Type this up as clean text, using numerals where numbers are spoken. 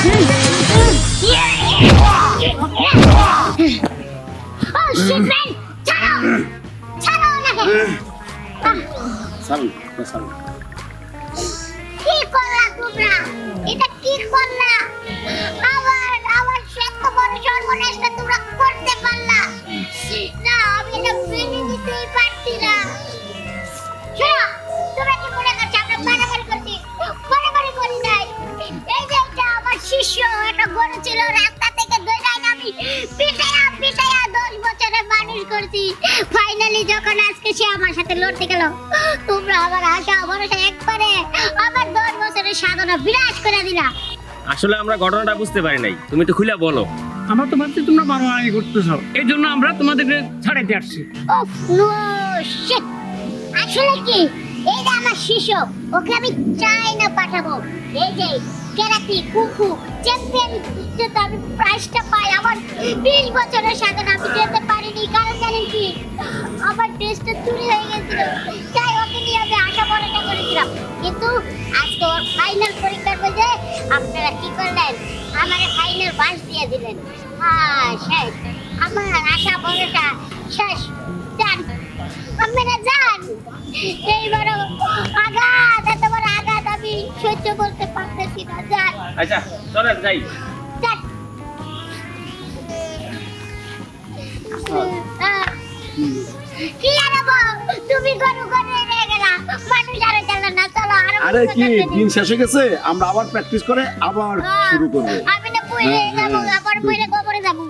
Shit man, ছাড়ো ছাড়ো ওনাকে। কি করলা তোমরা? এটা কি করলা? আমার আমার সত্য বড় সর্বনাশটা তোমরা করতে পারলা না। আমি এটা মেনে নিতেই পারছি না। শোনো, তোমরা কি মনে করছো আমরা বাড়াবাড়ি করছি? বাড়াবাড়ি করি নাই। এই যে এটা আমার শিষ্য, একটা গরু ছিল, রাস্তা থেকে দৌড়াই আমি পিটাইয়া পিটাইয়া 10 বছরে মানুষ করছি। ফাইনালি যখন আজকে সে আমার সাথে লড়তে গেল, তোমরা আমার আশা ভরসা একবারে আমার 10 বছরের সাধনা বিনাশ করে দিলা। আসলে আমরা ঘটনাটা বুঝতে পারি নাই, তুমি তো খুলে বলো। আমরা তো ভাবছি তোমরা মারামারি করতেছো, এই জন্য আমরা তোমাদেরকে ছাড়াইতে আসছি। ওফ নো শিট। আসলে কি, এই যে আমার শিষ্য, ওকে আমি চাইনা পাঠাবো। এই যে কেরাতি কুকু চ্যাম্পিয়ন যেটা আমি প্রাইজটা পাই, আমার 20 বছরের সাধনা আমি যেতে পারিনি। কারণ জানেন কি, আমার টেস্টটা চুরি হয়ে গেছিল, তাই ওকে নিয়ে আমি আশা ভরসা করেছিলাম। কিন্তু আজকে ওর ফাইনাল পরীক্ষার মধ্যে আপনারা কি করলেন? আমার ফাইনাল পাস দিয়ে দিলেন। হ্যাঁ শেষ, আমার আশা ভরসা শেষ। যান আপনারা যান। এই বড় আঘাত, এত বড় আঘাত আমি সহ্য করতে পারতেছি না। যান আচ্ছা চলেন যাই। যান। কি আরবো, তুমি গরু গরু নিয়ে গেলা, মানুষ আরো গেল না। চলো আরে কি দিন শেষ হয়ে গেছে, আমরা আবার প্র্যাকটিস করে আবার শুরু করব। আমি না পড়ে যাবো, আবার পড়ে কবরে যাবো।